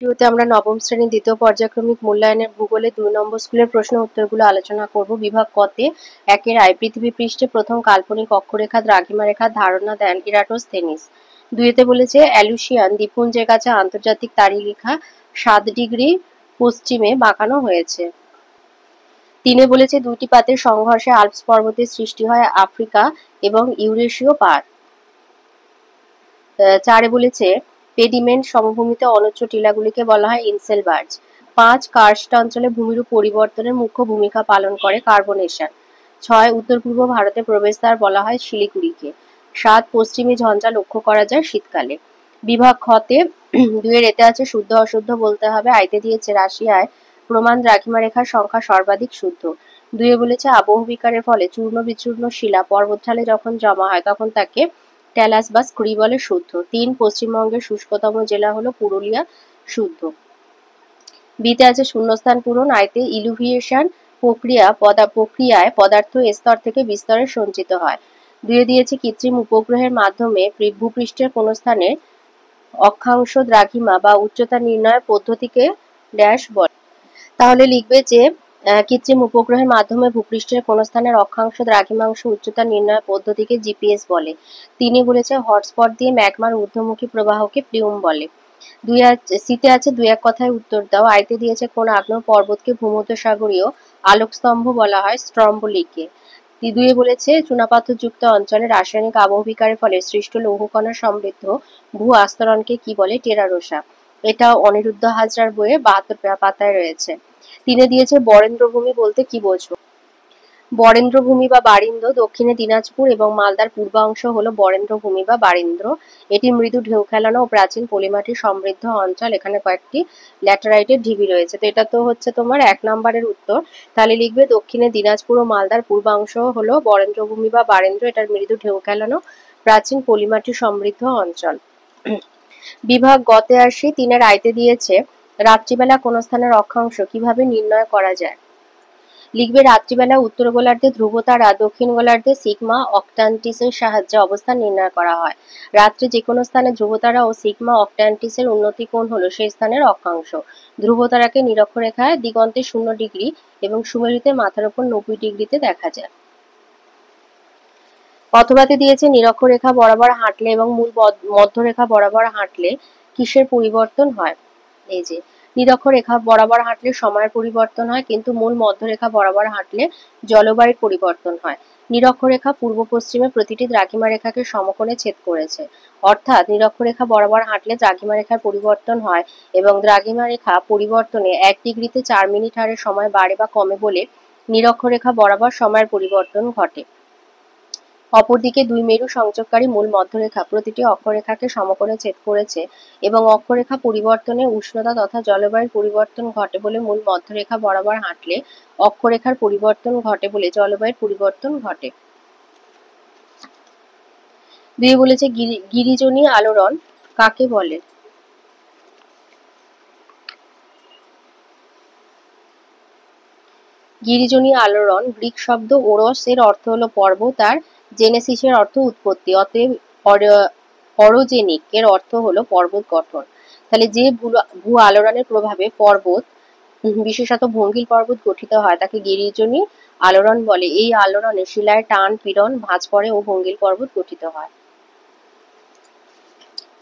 ভিডিওতে আমরা নবম শ্রেণীর দ্বিতীয় পর্যায়ক্রমিক মূল্যায়নের ভূগোলে ২ নম্বর স্কুলের প্রশ্ন উত্তরগুলো আলোচনা করব। বিভাগ কতে একের আয় পৃথিবী পৃষ্ঠে প্রথম কাল্পনিক অক্ষরেখা দ্রাঘিমা রেখার ধারণা দেন ইরাটোস্থেনিস। ২-তে বলেছে অ্যালুশিয়ান দ্বীপপুঞ্জের কাছে আন্তর্জাতিক তারিখরেখা ৭ ডিগ্রি পশ্চিমে বাঁকানো হয়েছে। ৩-এ বলেছে দুইটি পাতের সংঘর্ষে আল্পস পর্বতের সৃষ্টি হয় আফ্রিকা এবং ইউরেশীয় পাত। ৪-এ বলেছে পেডিমেন্ট সমভূমিতে অনুচ্চ টিলাগুলিকে বলা হয় ইনসেলবার্জ। ৫ কার্স্ট অঞ্চলে ভূমিরূপ পরিবর্তনের মুখ্য ভূমিকা পালন করে কার্বনেশন। ৬ উত্তর পূর্ব ভারতের প্রবেশদ্বার বলা হয় শিলিগুড়িকে। ৭ পশ্চিমী ঝঞ্ঝা লক্ষ্য করা যায় শীতকালে। বিভাগ খতে ২-এর এতে আছে শুদ্ধ অশুদ্ধ বলতে হবে। আইতে দিয়েছে রাশিয়ায় প্রমাণ দ্রাঘিমা রেখার সংখ্যা সর্বাধিক শুদ্ধ। ২-এ বলেছে আবহ বিকারের ফলে চূর্ণ বিচূর্ণ শিলা পর্বতঢালে যখন জমা হয় তখন তাকে ট্যালাস বা স্ক্রি বলে শুদ্ধ। ৩ পশ্চিমবঙ্গের শুষ্কতম জেলা হলো পুরুলিয়া শুদ্ধ। বিতে আছে শূন্যস্থান পূরণ। আইতে ইলুভিয়েশন প্রক্রিয়ায় পদার্থ স্তর থেকে বিস্তরে সঞ্চিত হয়। ২-এ দিয়েছে কৃত্রিম উপগ্রহের মাধ্যমে ভূপৃষ্ঠের কোন স্থানে অক্ষাংশ দ্রাঘিমা বা উচ্চতা নির্ণয়ের পদ্ধতিকে ড্যাশ বলে। তাহলে লিখবে যে কৃত্রিম উপগ্রহের মাধ্যমে ভূপৃষ্ঠের কোন স্থানের অক্ষাংশ দ্রাঘিমাংশ উচ্চতা নির্ণয় পদ্ধতিকে জিপিএস বলে। ৩-এ বলেছে হটস্পট দিয়ে ম্যাগমার ঊর্ধ্বমুখী প্রবাহকে প্লিউম বলে। সিতে আছে ২-১ কথায় উত্তর দাও। আইতে দিয়েছে কোন আগ্নেয় পর্বতকে ভূমধ্যসাগরীয় আলোকস্তম্ভ বলা হয় স্ট্রম্বোলিকে। ২-এ বলেছে চুনাপাথরযুক্ত অঞ্চলে রাসায়নিক আবহবিকারের ফলে সৃষ্ট লৌহকণা সমৃদ্ধ ভূ আস্তরণকে কি বলে টেরারোসা। এটা অনিরুদ্ধ হাজরার বইয়ে ৭২ পাতায় রয়েছে। ৩-এ দিয়েছে বরেন্দ্রভূমি বলতে কি বোঝো। বরেন্দ্রভূমি বা বারিন্দ দক্ষিণে দিনাজপুর এবং মালদার পূর্বাংশ হলো বরেন্দ্রভূমি বা বারিন্দ্র। এটি মৃদু ঢেউ খেলানো ও প্রাচীন পলিমাটি সমৃদ্ধ অঞ্চল। এখানে কয়েকটি ল্যাটেরাইটের ঢিবি রয়েছে। তো এটা তো হচ্ছে তোমার ১ নম্বরের উত্তর। তাহলে লিখবে দক্ষিণে দিনাজপুর ও মালদার পূর্বাংশ হলো বরেন্দ্রভূমি বা বারিন্দ্র। এটার মৃদু ঢেউ খেলানো প্রাচীন পলিমাটি সমৃদ্ধ অঞ্চল। বিভাগ গতে আসি। ৩-এর আইতে দিয়েছে রাত্রিবেলা কোন স্থানের অক্ষাংশ কিভাবে নির্ণয় করা যায়। লিখবে রাত্রিবেলা উত্তর গোলার্ধে ধ্রুবতারা দক্ষিণ গোলার্ধে সিগমা অক্টান্টিসের সাহায্যে অবস্থান নির্ণয় করা হয়। রাত্রে যে কোনো স্থানে ধ্রুবতারা ও সিগমা অক্টান্টিসের উন্নতি কোণ হলো সেই স্থানের অক্ষাংশ। ধ্রুবতারাকে নিরক্ষরেখায় দিগন্তে ০ ডিগ্রি এবং সুমেরুতে মাথার উপর ৯০ ডিগ্রিতে দেখা যায়। অথবাতে দিয়েছে নিরক্ষরেখা বরাবর হাঁটলে এবং মূল মধ্যরেখা বরাবর হাঁটলে কিসের পরিবর্তন হয়। এই যে নিরক্ষরেখা বরাবর হাঁটলে সময়ের পরিবর্তন হয়, কিন্তু মূল মধ্যরেখা বরাবর হাঁটলে জলবায়ুর পরিবর্তন হয়। নিরক্ষরেখা পূর্ব পশ্চিমে প্রতিটি দ্রাঘিমা রেখাকে সমকোণে ছেদ করেছে। অর্থাৎ নিরক্ষরেখা বরাবর হাঁটলে দ্রাঘিমা রেখার পরিবর্তন হয় এবং দ্রাঘিমা রেখা পরিবর্তনে ১ ডিগ্রিতে ৪ মিনিট হারে সময় বাড়ে বা কমে বলে নিরক্ষরেখা বরাবর সময়ের পরিবর্তন ঘটে। অপরদিকে দুই মেরু সংযোগকারী মূল মধ্যরেখা প্রতিটি অক্ষরেখাকে সমকোণে ছেদ করেছে এবং অক্ষরেখা পরিবর্তনে উষ্ণতা তথা জলবায়ুর পরিবর্তন ঘটে বলে মূল মধ্যরেখা বরাবর হাঁটলে অক্ষরেখার পরিবর্তন ঘটে বলে জলবায়ুর পরিবর্তন ঘটে। ২ বলেছে গিরিজনী আলোড়ন কাকে বলে। গিরিজনী আলোড়ন গ্রিক শব্দ ওরস এর অর্থ হলো পর্বত আর জেনেসিসের অর্থ উৎপত্তি। অতএব অরোজেনিক এর অর্থ হলো পর্বত গঠন। তাহলে যে ভূ আলোড়নের প্রভাবে পর্বত বিশেষত ভঙ্গিল পর্বত গঠিত হয় তাকে গিরিজনী আলোড়ন বলে। এই আলোড়নে শিলায় টান পীড়ন ভাঁজ পড়ে ও ভঙ্গিল পর্বত গঠিত হয়।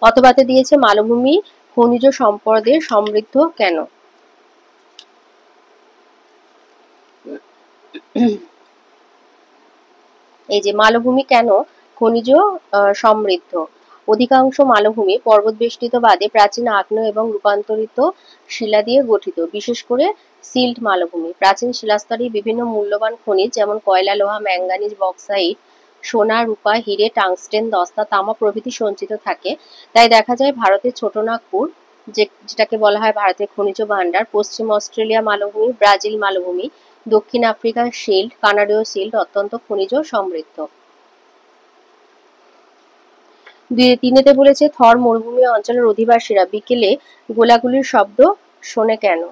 অথবাতে দিয়েছে মালভূমি খনিজ সম্পদে সমৃদ্ধ কেন। এই যে মালভূমি কেন খনিজ সমৃদ্ধ। অধিকাংশ মালভূমি পর্বত বেষ্টিত বাদে প্রাচীন আগ্নেয় এবং রূপান্তরিত শিলা দিয়ে গঠিত, বিশেষ করে সিল্ট মালভূমি। প্রাচীন শিলাস্তরে বিভিন্ন মূল্যবান খনিজ যেমন কয়লা, লোহা, ম্যাঙ্গানিজ, বক্সাইট, সোনা, রূপা, হিরে, টাংস্টেন, দস্তা, তামা প্রভৃতি সঞ্চিত থাকে। তাই দেখা যায় ভারতের ছোটনাগপুর যেটাকে বলা হয় ভারতের খনিজ ভাণ্ডার, পশ্চিম অস্ট্রেলিয়া মালভূমি, ব্রাজিল মালভূমি, দক্ষিণ আফ্রিকার শিল্ড, কানাডীয় শিল্ড অত্যন্ত খনিজ সমৃদ্ধ। ৩-তে বলেছে থর মরুভূমি অঞ্চলের অধিবাসীরা বিকেলে গোলাগুলির শব্দ শোনে কেন।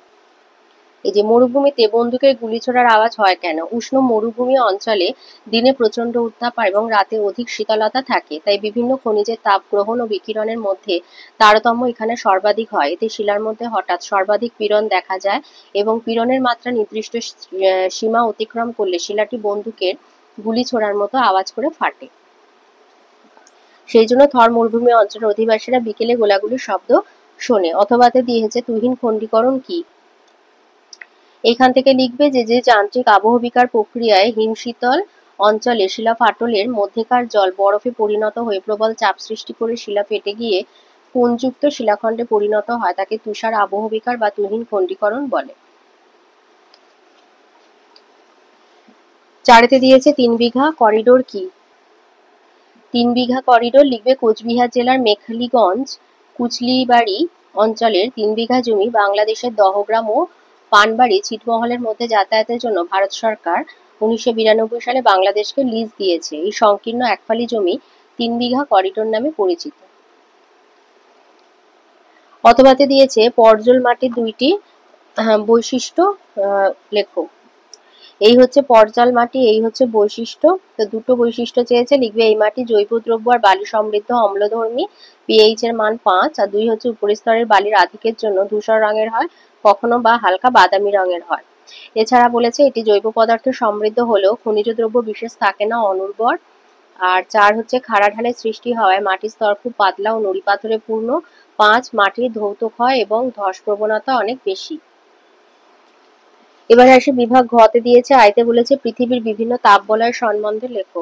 এই যে মরুভূমিতে বন্দুকের গুলি ছোড়ার আওয়াজ হয় কেন? উষ্ণ মরুভূমি অঞ্চলে দিনে প্রচন্ড উত্তাপ এবং রাতে অধিক শীতলতা থাকে, তাই বিভিন্ন খনিজের তাপ গ্রহণ ও বিকিরণের মধ্যে তারতম্য এখানে সর্বাধিক হয়। এতে শিলার মধ্যে হঠাৎ সর্বাধিক পীড়ন দেখা যায় এবং পীড়নের মাত্রা নির্দিষ্ট সীমা অতিক্রম করলে শিলাটি বন্দুকের গুলি ছোড়ার মতো আওয়াজ করে ফাটে। সেই জন্য থর মরুভূমি অঞ্চলের অধিবাসীরা বিকেলে গোলাগুলির শব্দ শোনে। অথবাতে দিয়েছে তুহিন খণ্ডীকরণ কি? এখান থেকে লিখবে যে যে যান্ত্রিক আবহবিকার প্রক্রিয়ায় হিমশীতল অঞ্চলে শিলা ফাটলের মধ্যেকার জল বরফে পরিণত হয়ে প্রবল চাপ সৃষ্টি করে শিলা ফেটে গিয়ে কোণযুক্ত শিলাখণ্ডে পরিণত হয় তাকে তুষার আবহবিকার বা তুহিন খণ্ডীকরণ বলে। 4 দিয়েছে 3 বিঘা করিডোর কি? 3 বিঘা করিডোর লিখবে কোচবিহার জেলার মেখলিগঞ্জ কুচলিবাড়ি অঞ্চলের 3 বিঘা জমি বাংলাদেশের দহগ্রাম ও পানবাড়ি ছিটমহলের মধ্যে যাতায়াতের জন্য ভারত সরকার 1992 সালে বাংলাদেশকে লিজ দিয়েছে। এই সংকীর্ণ একফালি জমি 3 বিঘা করিডোর নামে পরিচিত। অথবাতে দিয়েছে পর্জল মাটির 2টি বৈশিষ্ট্য লেখো। এই হচ্ছে পর্জাল মাটি, এই হচ্ছে বৈশিষ্ট্য। তো দুটো বৈশিষ্ট্য চেয়েছে, লিখবে এই মাটি জৈব দ্রব্য আর বালি সমৃদ্ধ, অম্লধর্মী, পিএইচ এর মান 5। আর 2 হচ্ছে উপরিস্তরের বালির আধিক্যের জন্য ধূসর রঙের হয়, কখনো বা হালকা বাদামি রঙের হয়। এছাড়া বলেছে এটি জৈব পদার্থে সমৃদ্ধ হলেও খনিজ দ্রব্য বিশেষ থাকে না, অনুর্বর। আর 4 হচ্ছে খাড়া ঢালের সৃষ্টি হওয়ায় মাটির স্তর খুব পাতলা ও নুড়ি পাথরে পূর্ণ। 5 মাটির ধৌত ক্ষয় এবং ধস প্রবণতা অনেক বেশি। এবারে আসে বিভাগ ঘতে দিয়েছে আয়তে বলেছে পৃথিবীর বিভিন্ন তাপ বলয়ের সম্বন্ধে লেখো।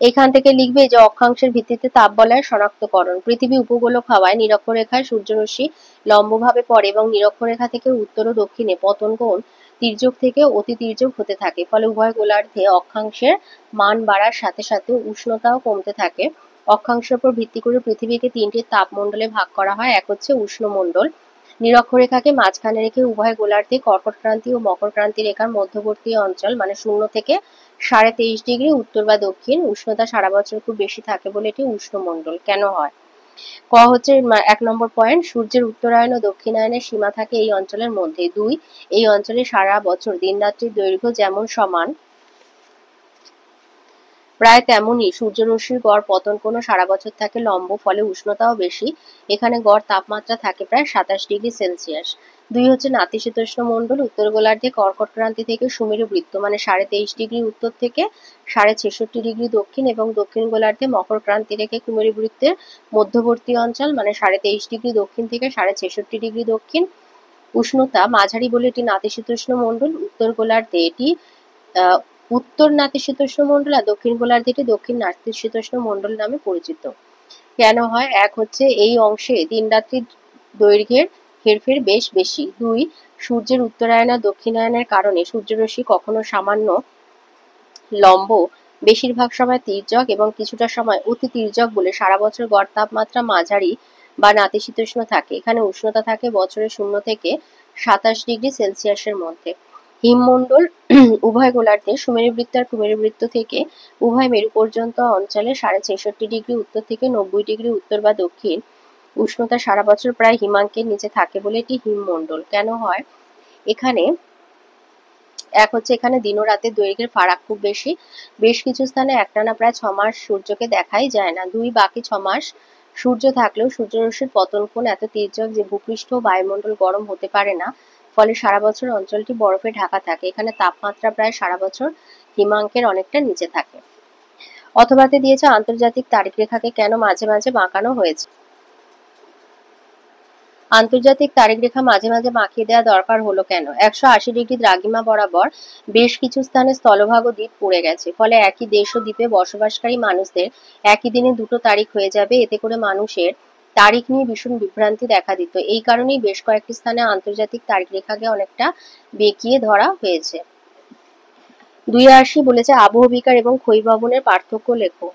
এখান থেকে লিখবে যে অক্ষাংশের ভিত্তিতে তাপ বলয়ের শনাক্তকরণ। পৃথিবী উপগোলক হওয়ায় নিরক্ষরেখায় সূর্যরশ্মি লম্বভাবে পড়ে এবং নিরক্ষরেখা থেকে উত্তর ও দক্ষিণে পতন কোণ তির্যক থেকে অতি তির্যক হতে থাকে। ফলে উভয় গোলার্ধে অক্ষাংশের মান বাড়ার সাথে সাথে উষ্ণতাও কমতে থাকে। অক্ষাংশের উপর ভিত্তি করে পৃথিবীকে 3টি তাপমণ্ডলে ভাগ করা হয়। এক হচ্ছে উষ্ণমণ্ডল, নিরক্ষরেখাকে মাঝখানে রেখে উভয় গোলার্ধে কর্কট ক্রান্তি ও মকর ক্রান্তি রেখার মধ্যবর্তী অঞ্চল মানে 0 থেকে 23.5 ডিগ্রি উত্তর বা দক্ষিণ। উষ্ণতা সারা বছর খুব বেশি থাকে বলে এটি উষ্ণমণ্ডল। কেন হয়? ক হচ্ছে 1 নম্বর পয়েন্ট, সূর্যের উত্তরায়ণ ও দক্ষিণায়নের সীমা থাকে এই অঞ্চলের মধ্যে। 2, এই অঞ্চলে সারা বছর দিন রাত্রির দৈর্ঘ্য যেমন সমান প্রায় তেমনই সূর্যরশ্মির গড় পতন কোণও সারা বছর থাকে লম্ব, ফলে উষ্ণতাও বেশি। এখানে গড় তাপমাত্রা থাকে প্রায় 27 ডিগ্রি সেলসিয়াস। 2 হচ্ছে নাতিশীতোষ্ণ মণ্ডল, উত্তর গোলার্ধে কর্কট ক্রান্তি থেকে সুমেরু বৃত্ত মানে 23.5 ডিগ্রি উত্তর থেকে 66.5 ডিগ্রি দক্ষিণ এবং দক্ষিণ গোলার্ধে মকর ক্রান্তি রেখে কুমেরু বৃত্তের মধ্যবর্তী অঞ্চল মানে 23.5 ডিগ্রি দক্ষিণ থেকে 66.5 ডিগ্রি দক্ষিণ। উষ্ণতা মাঝারি বলে এটি নাতিশীতোষ্ণ মণ্ডল। উত্তর গোলার্ধে এটি উত্তর নাতিশীতোষ্ণ মণ্ডল আর দক্ষিণ গোলার্ধে এটি দক্ষিণ নাতিশীতোষ্ণ মণ্ডল নামে পরিচিত। কেন হয়? 1 হচ্ছে এই অংশে দিন রাত্রির দৈর্ঘ্যের হেরফের বেশ বেশি। 2, সূর্যের উত্তরায়ণ আর দক্ষিণায়নের কারণে সূর্যরশ্মি কখনো সামান্য লম্ব, বেশিরভাগ সময় তির্যক এবং কিছুটা সময় অতি তির্যক বলে সারা বছর গড় তাপমাত্রা মাঝারি বা নাতিশীতোষ্ণ থাকে। এখানে উষ্ণতা থাকে বছরে 0 থেকে 27 ডিগ্রি সেলসিয়াসের মধ্যে। হিমমণ্ডল উভয় গোলার্ধে সুমেরু বৃত্ত আর কুমেরু বৃত্ত থেকে উভয় মেরু পর্যন্ত অঞ্চলে 66.5 ডিগ্রি উত্তর থেকে 90 ডিগ্রি উত্তর বা দক্ষিণ। উষ্ণতা সারা বছর প্রায় হিমাঙ্কের নিচে থাকে বলে এটি হিমমণ্ডল। কেন হয়? এখানে 1 হচ্ছে এখানে দিন ও রাতের দৈর্ঘ্যের ফারাক খুব বেশি। বেশ কিছু স্থানে একটানা প্রায় 6 মাস সূর্যকে দেখাই যায় না। 2, বাকি 6 মাস সূর্য থাকলেও সূর্যরশ্মির পতন কোণ এত তির্যক যে ভূপৃষ্ঠ ও বায়ুমণ্ডল গরম হতে পারে না, ফলে সারা বছর অঞ্চলটি বরফে ঢাকা থাকে। এখানে তাপমাত্রা প্রায় সারা বছর হিমাঙ্কের অনেকটা নিচে থাকে। অথবাতে দিয়েছে আন্তর্জাতিক তারিখ রেখাকে কেন মাঝে মাঝে বাঁকানো হয়েছে। আন্তর্জাতিক তারিখ রেখা মাঝে মাঝে বাঁকিয়ে দেওয়া দরকার হলো কেন? 180 ডিগ্রি দ্রাঘিমা বরাবর বেশ কিছু স্থানে স্থলভাগ ও দ্বীপ পড়ে গেছে। ফলে একই দেশ ও দ্বীপে বসবাসকারী মানুষদের একই দিনে দুটো তারিখ হয়ে যাবে। এতে করে মানুষের তারিখ নিয়ে ভীষণ বিভ্রান্তি দেখা দিত। এই কারণেই বেশ কয়েকটি স্থানে আন্তর্জাতিক তারিখ রেখাকে অনেকটা বেঁকিয়ে ধরা হয়েছে। 82 বলেছে আবহবিকার এবং ক্ষয়ীভবনের পার্থক্য লেখো।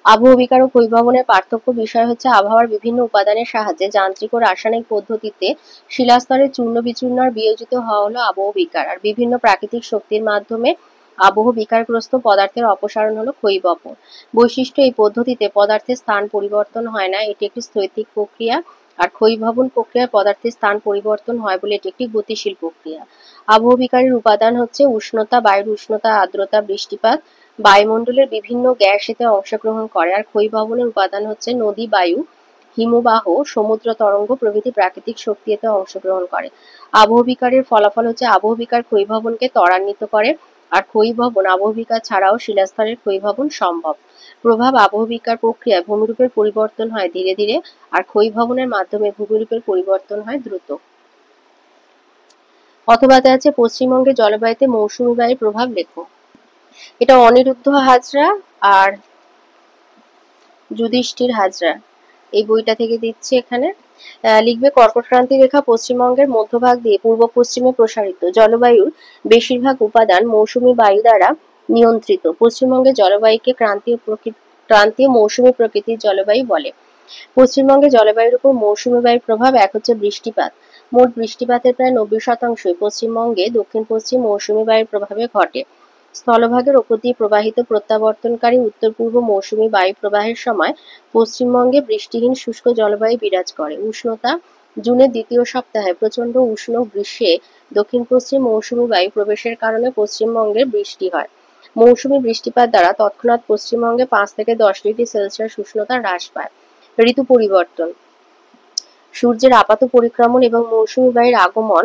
আবহবিকার ও ক্ষয়ীভবনের পার্থক্য বিষয় হচ্ছে আবহাওয়ার বিভিন্ন উপাদানের সাহায্যে যান্ত্রিক ও রাসায়নিক পদ্ধতিতে শিলাস্তরে চূর্ণ বিচূর্ণ আর বিয়োজিত হওয়া হলো আবহবিকার, আর বিভিন্ন প্রাকৃতিক শক্তির মাধ্যমে আবহবিকারগ্রস্ত পদার্থের অপসারণ হলো ক্ষয়ীভবন। বৈশিষ্ট্য: এই পদ্ধতিতে পদার্থের স্থান পরিবর্তন হয় না, এটি একটি স্থৈতিক প্রক্রিয়া আর ক্ষয়ীভবন প্রক্রিয়ায় পদার্থের স্থান পরিবর্তন হয় বলে এটি একটি গতিশীল প্রক্রিয়া। আবহবিকারের উপাদান হচ্ছে উষ্ণতা, বায়ুর উষ্ণতা, আর্দ্রতা, বৃষ্টিপাত, বায়ুমণ্ডলের বিভিন্ন গ্যাস এতে অংশগ্রহণ করে। আর ক্ষয়ীভবনের উপাদান হচ্ছে নদী, বায়ু, হিমবাহ, সমুদ্র তরঙ্গ প্রভৃতি প্রাকৃতিক শক্তি এতে অংশগ্রহণ করে। আবহবিকারের ফলাফল হচ্ছে আবহবিকার ক্ষয়ীভবনকে ত্বরান্বিত করে। আর ক্ষয়ীভবন আবহবিকার ছাড়াও শিলাস্তরের ক্ষয়ীভবন সম্ভব। প্রভাব আবহবিকার প্রক্রিয়ায় ভূমিরূপের পরিবর্তন হয় ধীরে ধীরে, আর ক্ষয়ীভবনের মাধ্যমে ভূমিরূপের পরিবর্তন হয় দ্রুত। অথবাতে আছে পশ্চিমবঙ্গের জলবায়ুতে মৌসুমী বায়ুর প্রভাব লেখো। এটা অনিরুদ্ধ হাজরা আর যুধিষ্ঠির হাজরা এই বইটা থেকে দিচ্ছে এখানে। লিখবে কর্কটক্রান্তি রেখা পশ্চিমবঙ্গের মধ্যভাগ দিয়ে পূর্ব পশ্চিমে প্রসারিত। জলবায়ুর বেশিরভাগ উপাদান মৌসুমী বায়ু দ্বারা নিয়ন্ত্রিত। পশ্চিমবঙ্গের জলবায়ুকে ক্রান্তীয় মৌসুমী প্রকৃতির জলবায়ু বলে। পশ্চিমবঙ্গের জলবায়ুর উপর মৌসুমী বায়ুর প্রভাব এক হচ্ছে বৃষ্টিপাত। মোট বৃষ্টিপাতের প্রায় 90% পশ্চিমবঙ্গে দক্ষিণ পশ্চিম মৌসুমী বায়ুর প্রভাবে ঘটে। স্থলভাগের ওপর দিয়ে প্রবাহিত প্রত্যাবর্তনকারী উত্তর পূর্ব মৌসুমী বায়ু প্রবাহের সময় পশ্চিমবঙ্গে বৃষ্টিহীন শুষ্ক জলবায়ু বিরাজ করে। উষ্ণতা জুনের দ্বিতীয় সপ্তাহে প্রচণ্ড উষ্ণ গ্রীষ্মে দক্ষিণ পশ্চিম মৌসুমী বায়ু প্রবেশের কারণে পশ্চিমবঙ্গে বৃষ্টি হয়। মৌসুমী বৃষ্টিপাত দ্বারা তৎক্ষণাৎ পশ্চিমবঙ্গে 5 থেকে 10 ডিগ্রি সেলসিয়াস উষ্ণতা হ্রাস পায়। ঋতু পরিবর্তন, সূর্যের আপাত পরিক্রমণ এবং মৌসুমী বায়ুর আগমন,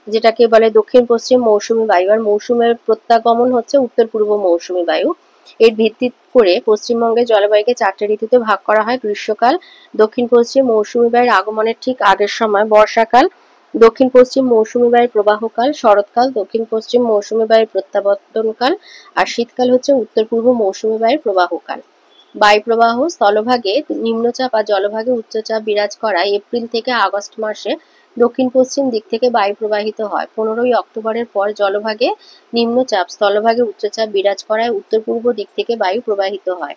যেটাকে বলে দক্ষিণ পশ্চিম মৌসুমী বায়ু। আর মৌসুমের প্রত্যাগমন হচ্ছে উত্তর পূর্ব মৌসুমী বায়ু। এর ভিত্তি করে পশ্চিমবঙ্গের জলবায়ুকে 4টে ঋতুতে ভাগ করা হয়। গ্রীষ্মকাল দক্ষিণ পশ্চিম মৌসুমী বায়ুর আগমনের ঠিক আগের সময়, বর্ষাকাল দক্ষিণ পশ্চিম মৌসুমী বায়ুর প্রবাহকাল, শরৎকাল দক্ষিণ পশ্চিম মৌসুমী বায়ুর প্রত্যাবর্তনকাল, আর শীতকাল হচ্ছে উত্তর পূর্ব মৌসুমী বায়ুর প্রবাহকাল। বায়ুপ্রবাহ স্থলভাগে নিম্নচাপ আর জলভাগে উচ্চচাপ বিরাজ করায় এপ্রিল থেকে আগস্ট মাসে দক্ষিণ পশ্চিম দিক থেকে বায়ু প্রবাহিত হয়। 15ই অক্টোবরের পর জলভাগে নিম্নচাপ, স্থলভাগে উচ্চচাপ বিরাজ করায় উত্তর পূর্ব দিক থেকে বায়ু প্রবাহিত হয়।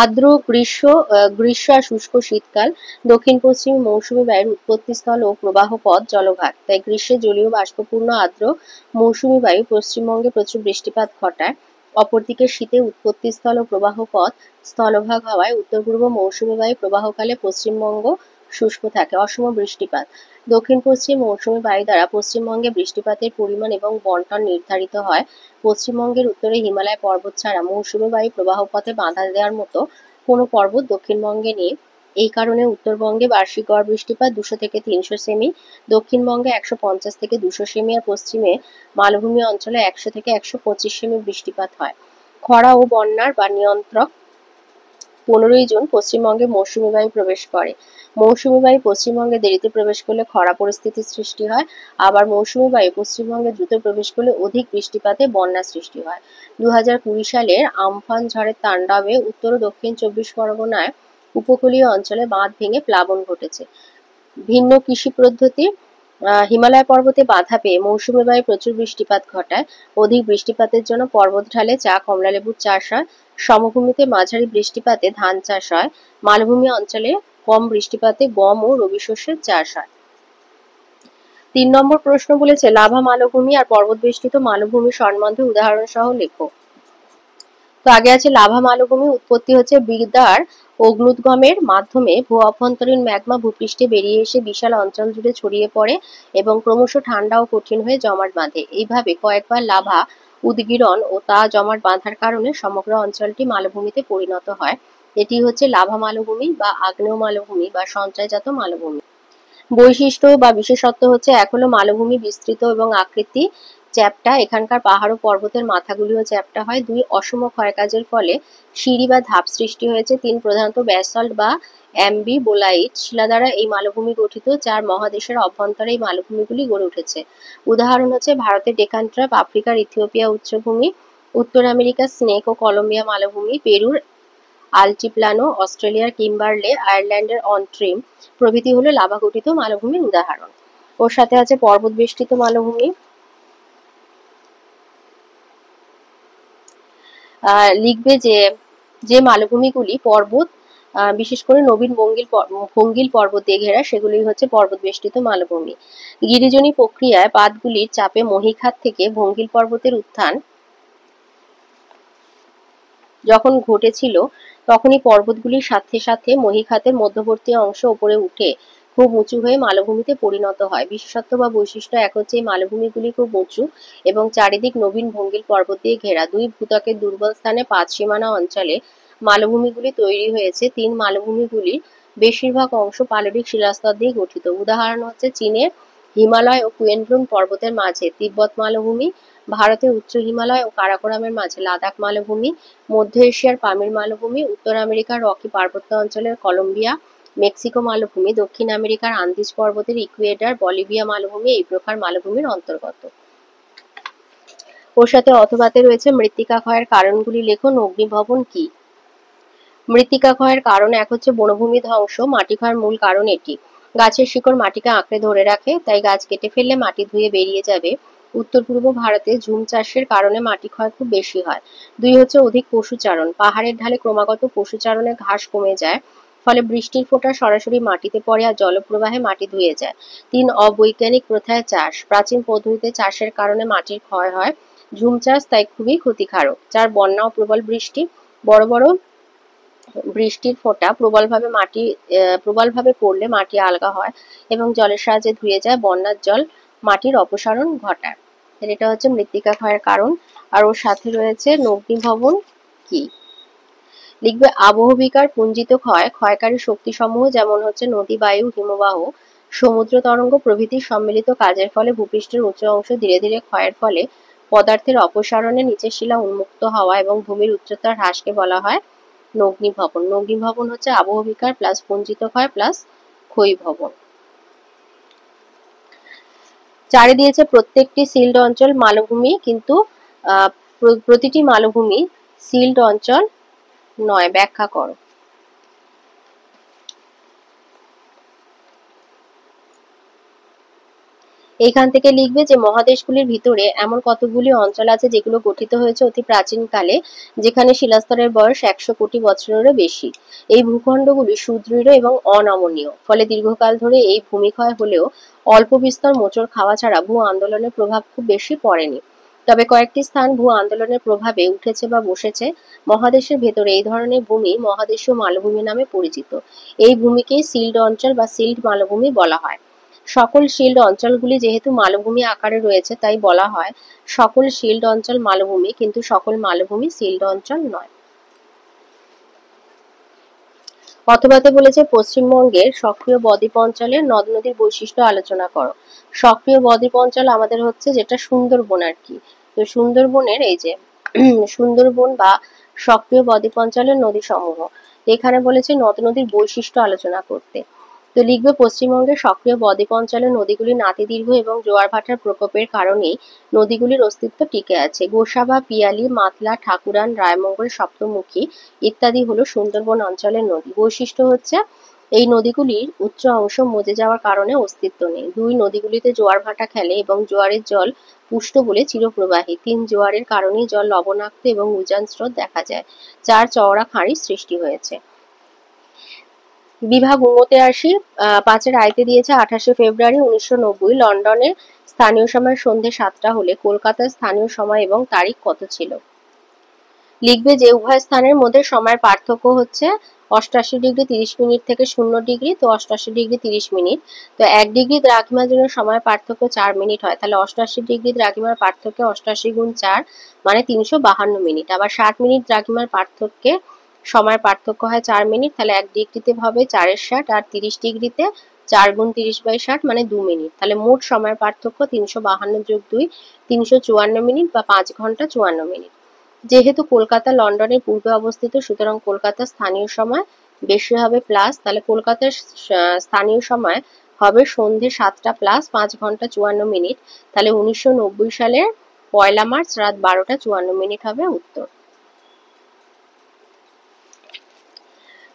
আর্দ্র গ্রীষ্ম আর শুষ্ক শীতকাল দক্ষিণ পশ্চিম মৌসুমী বায়ুর উৎপত্তিস্থল ও প্রবাহ পথ জলভাগ। তাই গ্রীষ্মে জলীয় বাষ্পপূর্ণ আর্দ্র মৌসুমী বায়ু পশ্চিমবঙ্গে প্রচুর বৃষ্টিপাত ঘটায়। অপরদিকে শীতে উৎপত্তিস্থল ও প্রবাহ পথ স্থলভাগ হওয়ায় উত্তর পূর্ব মৌসুমী বায়ু প্রবাহকালে পশ্চিমবঙ্গ শুষ্ক থাকে। অসম বৃষ্টিপাত দক্ষিণ পশ্চিম মৌসুমী বায়ু দ্বারা পশ্চিমবঙ্গে বৃষ্টিপাতের পরিমাণ এবং বণ্টন নির্ধারিত হয়। পশ্চিমবঙ্গের উত্তরে হিমালয় পর্বত ছাড়া মৌসুমী বায়ু প্রবাহপথে বাধা দেওয়ার মতো কোনো পর্বত দক্ষিণবঙ্গে নেই। এই কারণে উত্তরবঙ্গে বার্ষিক গড় বৃষ্টিপাত 200 থেকে 300 সেমি, দক্ষিণবঙ্গে 150 থেকে 200 সেমি, আর পশ্চিমে মালভূমি অঞ্চলে 100 থেকে 125 সেমি বৃষ্টিপাত হয়। খরা ও বন্যার বা নিয়ন্ত্রক 15ই জুন পশ্চিমবঙ্গে মৌসুমী বায়ু প্রবেশ করে। মৌসুমী বায়ু পশ্চিমবঙ্গে দেরিতে প্রবেশ করলে খরা পরিস্থিতির সৃষ্টি হয়। আবার মৌসুমী বায়ু পশ্চিমবঙ্গে দ্রুত প্রবেশ করলে অধিক বৃষ্টিপাতে বন্যা সৃষ্টি হয়। 2020 সালের আমফান ঝড়ের তাণ্ডবে উত্তর ও দক্ষিণ 24 পরগনায় উপকূলীয় অঞ্চলে বাঁধ ভেঙে প্লাবন ঘটেছে। ভিন্ন কৃষি পদ্ধতি, হিমালয় পর্বতে বাধা পেয়ে মৌসুমী বায়ু প্রচুর বৃষ্টিপাত ঘটায়। অধিক বৃষ্টিপাতের জন্য পর্বত ঢালে চা, কমলালেবুর চাষ হয়। সমভূমিতে মাঝারি বৃষ্টিপাতে ধান চাষ হয়। মালভূমি অঞ্চলে কম বৃষ্টিপাতে গম ও রবি শস্যের চাষ হয়। 3 নম্বর প্রশ্ন বলেছে লাভা মালভূমি আর পর্বত বেষ্টিত মালভূমি সম্বন্ধে উদাহরণ সহ লেখো। তো আগে আছে লাভা মালভূমি। উৎপত্তি হচ্ছে বিদার অগ্নুদ্গমের মাধ্যমে ভূ অভ্যন্তরীণ ম্যাগমা ভূপৃষ্ঠে বেরিয়ে এসে বিশাল অঞ্চল জুড়ে ছড়িয়ে পড়ে এবং ক্রমশ ঠান্ডা ও কঠিন হয়ে জমাট বাঁধে। এইভাবে কয়েকবার লাভা উদগীরণ ও তা জমাট বাঁধার কারণে সমগ্র অঞ্চলটি মালভূমিতে পরিণত হয়। এটি হচ্ছে লাভা মালভূমি বা আগ্নেয় মালভূমি বা সঞ্চয়জাত মালভূমি। বৈশিষ্ট্য বা বিশেষত্ব হচ্ছে, এক হলো মালভূমি বিস্তৃত এবং আকৃতি চ্যাপ্টা, এখানকার পাহাড় ও পর্বতের মাথাগুলিও চ্যাপ্টা হয়। 2, অসম ক্ষয়কাজের ফলে সিঁড়ি বা ধাপ সৃষ্টি হয়েছে। 3, প্রধানত ব্যাসল্ট বা অ্যাম্বিবোলাইট শিলা দ্বারা এই মালভূমি গঠিত। 4, মহাদেশের অভ্যন্তরে এই মালভূমিগুলি গড়ে উঠেছে। উদাহরণ হচ্ছে ভারতের ডেকান ট্রাপ, আফ্রিকার ইথিওপিয়া উচ্চভূমি, উত্তর আমেরিকার স্নেক ও কলম্বিয়া মালভূমি, পেরুর আলটিপ্লানো, অস্ট্রেলিয়ার কিম্বারলে, আয়ারল্যান্ডের অন্ট্রিম প্রভৃতি হলো লাভা গঠিত মালভূমির উদাহরণ। ওর সাথে আছে পর্বত বেষ্টিত মালভূমি। লিখবে যে মালভূমিগুলি পর্বত, বিশেষ করে নবীন ভঙ্গিল পর্বত দিয়ে ঘেরা, সেগুলি হচ্ছে পর্বত বেষ্টিত মালভূমি। গিরিজনী প্রক্রিয়ায় পাতগুলির চাপে মহীখাত থেকে ভঙ্গিল পর্বতের উত্থান যখন ঘটেছিল তখনই পর্বতগুলির সাথে সাথে মহীখাতের মধ্যবর্তী অংশ উপরে উঠে খুব উঁচু হয়ে মালভূমিতে পরিণত হয়। বিশেষত্ব বা বৈশিষ্ট্য এক হচ্ছে এই মালভূমিগুলি খুব উঁচু এবং চারিদিক নবীন ভঙ্গিল পর্বত দিয়ে ঘেরা। দুই, ভূত্বকের দুর্বল স্থানে পাঁচ সীমানা অঞ্চলে মালভূমিগুলি তৈরি হয়েছে। তিন, মালভূমিগুলির বেশিরভাগ অংশ পাললিক শিলাস্তর দিয়ে গঠিত। উদাহরণ হচ্ছে চীনের হিমালয় ও কুয়েনলুন পর্বতের মাঝে তিব্বত মালভূমি, ভারতের উচ্চ হিমালয় ও কারাকোরামের মাঝে লাদাখ মালভূমি, মধ্য এশিয়ার পামির মালভূমি, উত্তর আমেরিকার রকি পার্বত্য অঞ্চলের কলম্বিয়া, মেক্সিকো মালভূমি, দক্ষিণ আমেরিকার আন্দিজ পর্বতের ইকুয়েডর, বলিভিয়া মালভূমি এই প্রকার মালভূমির অন্তর্গত। ওর সাথে অথবাতে রয়েছে মৃত্তিকা ক্ষয়ের কারণগুলি লেখুন। অগ্নিভবন কি? মৃত্তিকা ক্ষয়ের কারণ এক হচ্ছে বনভূমি ধ্বংস। মাটি ক্ষয়ের মূল কারণ এটি। গাছের শিকড় মাটিকে আঁকড়ে ধরে রাখে, তাই গাছ কেটে ফেললে মাটি ধুয়ে বেরিয়ে যাবে। উত্তর পূর্ব ভারতে ঝুম চাষের কারণে মাটি ক্ষয় খুব বেশি হয়। দুই হচ্ছে অধিক পশুচারণ। পাহাড়ের ঢালে ক্রমাগত পশুচারণে ঘাস কমে যায়, ফলে বৃষ্টির ফোঁটা সরাসরি মাটিতে পড়ে আর জলপ্রবাহে মাটি ধুয়ে যায়। তিন, অবৈজ্ঞানিক প্রথায় চাষ। প্রাচীন পদ্ধতিতে চাষের কারণে মাটির ক্ষয় হয়। ঝুম চাষ তাই খুবই ক্ষতিকারক। চার, বন্যা ও প্রবল বৃষ্টি। বড় বড় বৃষ্টির ফোঁটা প্রবলভাবে পড়লে মাটি আলগা হয় এবং জলের সাহায্যে ধুয়ে যায়। বন্যার জল মাটির অপসারণ ঘটায়। এটা হচ্ছে মৃত্তিকা ক্ষয়ের কারণ। আর ওর সাথে রয়েছে অগ্নিভবন কি? লিখবে আবহবিকার পুঞ্জিত ক্ষয়, ক্ষয়কারী শক্তিসমূহ যেমন হচ্ছে নদী, বায়ু, হিমবাহ, সমুদ্র তরঙ্গ প্রভৃতির সম্মিলিত কাজের ফলে ভূপৃষ্ঠের উঁচু অংশ ধীরে ধীরে ক্ষয়ের ফলে পদার্থের অপসারণে নিচের শিলা উন্মুক্ত হওয়া এবং ভূমির উচ্চতার হ্রাসকে বলা হয় অগ্নিভবন। অগ্নিভবন হচ্ছে আবহবিকার প্লাস পুঞ্জিত ক্ষয় প্লাস ক্ষয়ীভবন। চারে দিয়েছে প্রত্যেকটি সিল্ড অঞ্চল মালভূমি, কিন্তু প্রতিটি মালভূমি সিল্ড অঞ্চল নয়। ব্যাখ্যা করো। এইখান থেকে লিখবে যে মহাদেশগুলির ভিতরে এমন কতগুলি অঞ্চল আছে যেগুলো গঠিত হয়েছে অতি প্রাচীনকালে, যেখানে শিলাস্তরের বয়স 100 কোটি বছরেরও বেশি। এই ভূখণ্ডগুলি সুদৃঢ় এবং অনমনীয়, ফলে দীর্ঘকাল ধরে এই ভূমিক্ষয় হলেও অল্প বিস্তর মোচড় খাওয়া ছাড়া ভূ আন্দোলনের প্রভাব খুব বেশি পড়েনি। তবে কয়েকটি স্থান ভূ আন্দোলনের প্রভাবে উঠেছে বা বসেছে। মহাদেশের ভেতরে এই ধরনের ভূমি মহাদেশীয় মালভূমি নামে পরিচিত। এই ভূমিকেই সিল্ড অঞ্চল বা সিল্ড মালভূমি বলা হয়। সকল শিল্ড অঞ্চলগুলি যেহেতু মালভূমি আকারে রয়েছে, তাই বলা হয় সকল শিল্ড অঞ্চল মালভূমি, কিন্তু সকল মালভূমি শিল্ড অঞ্চল নয়। অথবাতে বলেছে পশ্চিমবঙ্গের সক্রিয় বদ্বীপ অঞ্চলের নদ নদীর বৈশিষ্ট্য আলোচনা করো। সক্রিয় বদ্বীপ অঞ্চল আমাদের হচ্ছে যেটা সুন্দরবন আর কি। তো সুন্দরবনের এই যে সুন্দরবন বা সক্রিয় বদ্বীপ অঞ্চলের নদী সমূহ, এখানে বলেছে নদ নদীর বৈশিষ্ট্য আলোচনা করতে। তো লিখবে পশ্চিমবঙ্গের সক্রিয় বদ্বীপ অঞ্চলের নদীগুলি নাতিদীর্ঘ এবং জোয়ার ভাটার প্রকোপের কারণেই নদীগুলির অস্তিত্ব টিকে আছে। গোসাবা, পিয়ালি, মাতলা, ঠাকুরান, রায়মঙ্গল, সপ্তমুখী ইত্যাদি হলো সুন্দরবন অঞ্চলের নদী। বৈশিষ্ট্য হচ্ছে এই নদীগুলির উচ্চ অংশ মজে যাওয়ার কারণে অস্তিত্ব নেই। দুই, নদীগুলিতে জোয়ার ভাটা খেলে এবং জোয়ারের জল পুষ্ট বলে চিরপ্রবাহী। তিন, জোয়ারের কারণেই জল লবণাক্ত এবং উজান স্রোত দেখা যায়। চার, চওড়া খাঁড়ির সৃষ্টি হয়েছে। বিভাগ উমতে আসি। 5-এর আয়তে দিয়েছে 28 ফেব্রুয়ারি 1990 লন্ডনে স্থানীয় সময় সন্ধ্যে 7টা হলে কলকাতার স্থানীয় সময় এবং তারিখ কত ছিল? লিখবে যে উভয় স্থানের মধ্যে সময়ের পার্থক্য হচ্ছে 88 ডিগ্রি 30 মিনিট থেকে 0 ডিগ্রি, তো 88 ডিগ্রি 30 মিনিট। তো 1 ডিগ্রি দ্রাঘিমার জন্য সময় পার্থক্য 4 মিনিট হয়, তাহলে 88 ডিগ্রি দ্রাঘিমার পার্থক্য 88 গুণ 4 মানে 352 মিনিট। আবার 60 মিনিট দ্রাঘিমার পার্থক্যে সময়ের পার্থক্য হয় 4 মিনিট, তাহলে 1 ডিগ্রিতে হবে 4-এর 60 আর 30 ডিগ্রিতে 4 গুণ 30/60 মানে 2 মিনিট। তাহলে মোট সময়ের পার্থক্য 352 যোগ 2 354 মিনিট বা 5 ঘন্টা 54 মিনিট। যেহেতু কলকাতা লন্ডনের পূর্বে অবস্থিত, সুতরাং কলকাতার স্থানীয় সময় বেশি হবে প্লাস, তাহলে কলকাতার স্থানীয় সময় হবে সন্ধে 7টা প্লাস 5 ঘন্টা 54 মিনিট। তাহলে 1990 সালের 1 মার্চ রাত 12টা 54 মিনিট হবে উত্তর।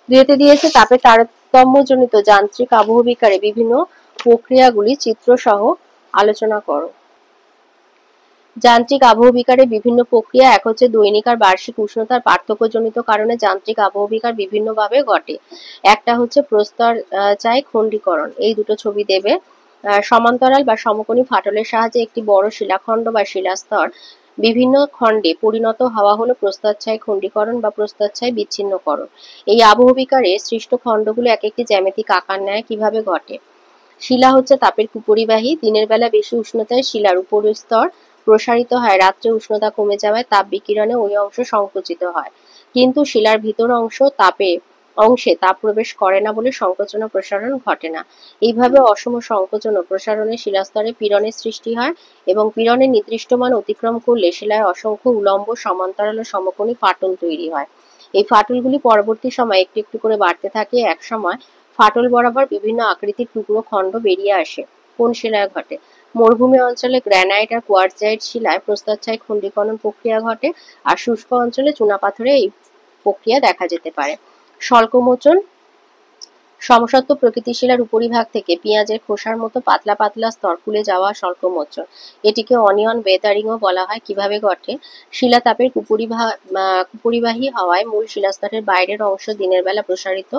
দুইতে দিয়েছে তাপের তারতম্যজনিত যান্ত্রিক আবহবিকারে বিভিন্ন প্রক্রিয়াগুলি চিত্রসহ আলোচনা করো। যান্ত্রিক আবহবিকারে বিভিন্ন প্রক্রিয়া এক হচ্ছে দৈনিক আর বার্ষিক উষ্ণতার পার্থক্যজনিত কারণে যান্ত্রিক আবহবিকার বিভিন্নভাবে ঘটে। একটা হচ্ছে প্রস্তর চাই খণ্ডীকরণ। এই দুটো ছবি দেবে। সমান্তরাল বা সমকোণী ফাটলের সাহায্যে একটি বড় শিলাখণ্ড বা শিলাস্তর বিভিন্ন খণ্ডে পরিণত হওয়া হলো প্রস্তরচ্ছায় খণ্ডীকরণ বা প্রস্তরচ্ছায় বিচ্ছিন্নকরণ। এই আবহবিকারে সৃষ্ট খণ্ডগুলো এক একটি জ্যামিতিক আকার নেয়। কিভাবে ঘটে? শিলা হচ্ছে তাপের কুপরিবাহী। দিনের বেলা বেশি উষ্ণতায় শিলার উপরের স্তর প্রসারিত হয়, রাত্রে উষ্ণতা কমে যাওয়ায় তাপ বিকিরণে ওই অংশ সংকুচিত হয়। কিন্তু শিলার ভিতর অংশে তাপ প্রবেশ করে না বলে সংকোচন ও প্রসারণ ঘটে না। এইভাবে অসম সংকোচন ও প্রসারণে শিলাস্তরে পীড়নের সৃষ্টি হয় এবং পীড়নের নির্দিষ্ট মান অতিক্রম করলে শিলায় অসংখ্য উলম্ব, সমান্তরাল ও সমকোণী ফাটল তৈরি হয়। এই ফাটলগুলি পরবর্তী সময়ে একটু একটু করে বাড়তে থাকে। এক সময় ফাটল বরাবর বিভিন্ন আকৃতির টুকরো খণ্ড বেরিয়ে আসে। কোন শিলায় ঘটে? মরুভূমি অঞ্চলে গ্রানাইট আর কোয়ার্টজাইট শিলায় প্রস্তরচ্ছায় খণ্ডীকরণ প্রক্রিয়া ঘটে, আর শুষ্ক অঞ্চলে চুনাপাথরে এই প্রক্রিয়া দেখা যেতে পারে। স্বল্পমোচন সমসত্ব প্রকৃতির শিলার উপরিভাগ থেকে পেঁয়াজের খোসার মতো পাতলা পাতলা স্তর খুলে যাওয়া স্বল্পমোচন। এটিকে অনিয়ন ওয়েদারিংও বলা হয়। কিভাবে ঘটে? শিলা তাপের কুপরিবাহী হওয়ায় মূল শিলাস্তরের বাইরের অংশ দিনের বেলা প্রসারিত,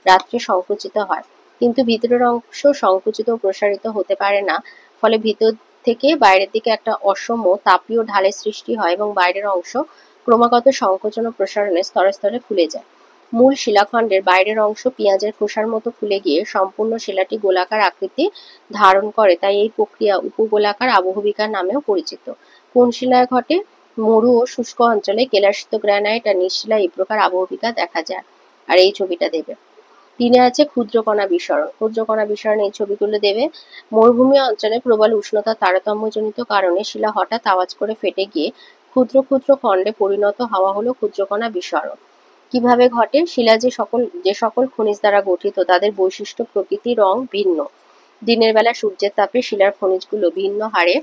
রাত্রে সংকুচিত হয়। কিন্তু ভিতরের অংশ সংকুচিত ও প্রসারিত হতে পারে না। ফলে ভিতর থেকে বাইরের দিকে একটা অসম তাপীয় ঢালের সৃষ্টি হয় এবং বাইরের অংশ ক্রমাগত সংকোচন ও প্রসারণে স্তরে স্তরে খুলে যায়। মূল শিলাখণ্ডের বাইরের অংশ পেঁয়াজের খোসার মতো খুলে গিয়ে সম্পূর্ণ শিলাটি গোলাকার আকৃতি ধারণ করে, তাই এই প্রক্রিয়া উপগোলাকার আবহবিকার নামেও পরিচিত। কোন শিলায় ঘটে? মরু ও শুষ্ক অঞ্চলে কেলাসিত গ্রানাইট আর নিঃশিলায় এই প্রকার আবহবিকা দেখা যায়। আর এই ছবিটা দেবে। 3 আছে ক্ষুদ্রকণা বিসরণ। ক্ষুদ্রকণা বিসরণ এই ছবিগুলো দেবে। মরুভূমি অঞ্চলে প্রবল উষ্ণতার তারতম্যজনিত কারণে শিলা হঠাৎ আওয়াজ করে ফেটে গিয়ে ক্ষুদ্র ক্ষুদ্র খণ্ডে পরিণত হওয়া হলো ক্ষুদ্রকণা বিসরণ। কিভাবে ঘটে? শিলা যে সকল খনিজ দ্বারা গঠিত তাদের বৈশিষ্ট্য, প্রকৃতি, রং ভিন্ন। দিনের বেলা সূর্যের তাপে শিলার খনিজগুলো ভিন্ন হারে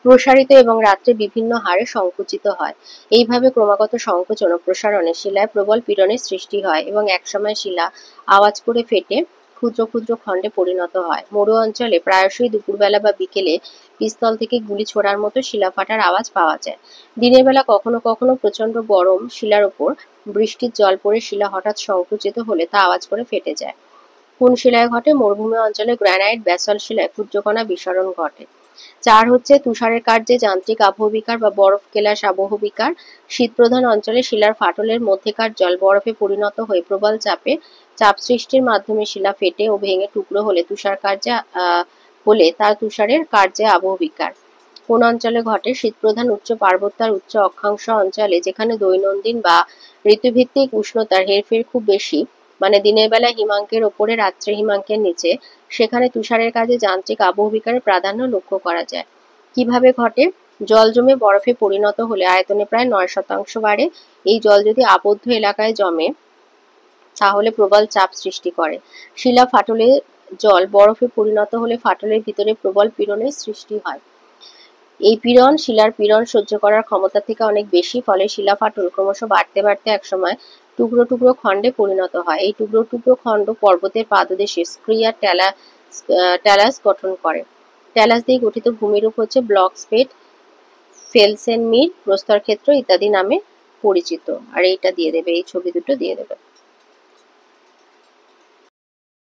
প্রসারিত এবং রাত্রে বিভিন্ন হারে সংকুচিত হয়। এইভাবে ক্রমাগত সংকোচন ও প্রসারণে শিলায় প্রবল পীড়নের সৃষ্টি হয় এবং একসময় শিলা আওয়াজ করে ফেটে ক্ষুদ্র ক্ষুদ্র খণ্ডে পরিণত হয়। মরু অঞ্চলে প্রায়শই দুপুরবেলা বা বিকেলে পিস্তল থেকে গুলি ছোড়ার মতো শিলা ফাটার আওয়াজ পাওয়া যায়। দিনের বেলা কখনো কখনো প্রচন্ড গরম শিলার ওপর বৃষ্টির জল পড়ে শিলা হঠাৎ সংকুচিত হলে তা আওয়াজ করে ফেটে যায়। কোন শিলায় ঘটে? মরুভূমি অঞ্চলে গ্রানাইট, ব্যাসল্ট শিলায় ক্ষুদ্রকণা বিসরণ ঘটে। 4 হচ্ছে তুষারের কার্যে যান্ত্রিক আবহবিকার বা বরফ কেলাস আবহবিকার। শীতপ্রধান অঞ্চলে শিলার ফাটলের মধ্যেকার জল বরফে পরিণত হয়ে প্রবল চাপ সৃষ্টির মাধ্যমে শিলা ফেটে ও ভেঙে টুকরো হলে তা তুষারের কার্যে আবহবিকার। কোন অঞ্চলে ঘটে? শীতপ্রধান উচ্চ পার্বত্য আর উচ্চ অক্ষাংশ অঞ্চলে, যেখানে দৈনন্দিন বা ঋতুভিত্তিক উষ্ণতার হেরফের খুব বেশি, মানে দিনের বেলা হিমাঙ্কের ওপরে, রাত্রে হিমাঙ্কের নিচে, সেখানে তুষারের কাজে যান্ত্রিক আবহবিকারের প্রাধান্য লক্ষ্য করা যায়। কিভাবে ঘটে? জল জমে বরফে পরিণত হলে আয়তনে প্রায় 9% বাড়ে। এই জল যদি আবদ্ধ এলাকায় জমে তাহলে প্রবল চাপ সৃষ্টি করে। শিলা ফাটলে জল বরফে পরিণত হলে ফাটলের ভিতরে প্রবল পীড়নের সৃষ্টি হয়। এই পীড়ন শিলার পীড়ন সহ্য করার ক্ষমতা থেকে অনেক বেশি, ফলে শিলা ফাটল ক্রমশ বাড়তে বাড়তে একসময় টুকরো টুকরো খণ্ডে পরিণত হয়। এই টুকরো টুকরো খণ্ড পর্বতের পাদদেশে স্ক্রিয়া ট্যালাস গঠন করে। ট্যালাস দিয়ে গঠিত ভূমিরূপ হচ্ছে ব্লক স্পেট, ফেলসেনমির, প্রস্তরক্ষেত্র ইত্যাদি নামে পরিচিত। আর এইটা দিয়ে দেবে, এই ছবি দুটো দিয়ে দেবে।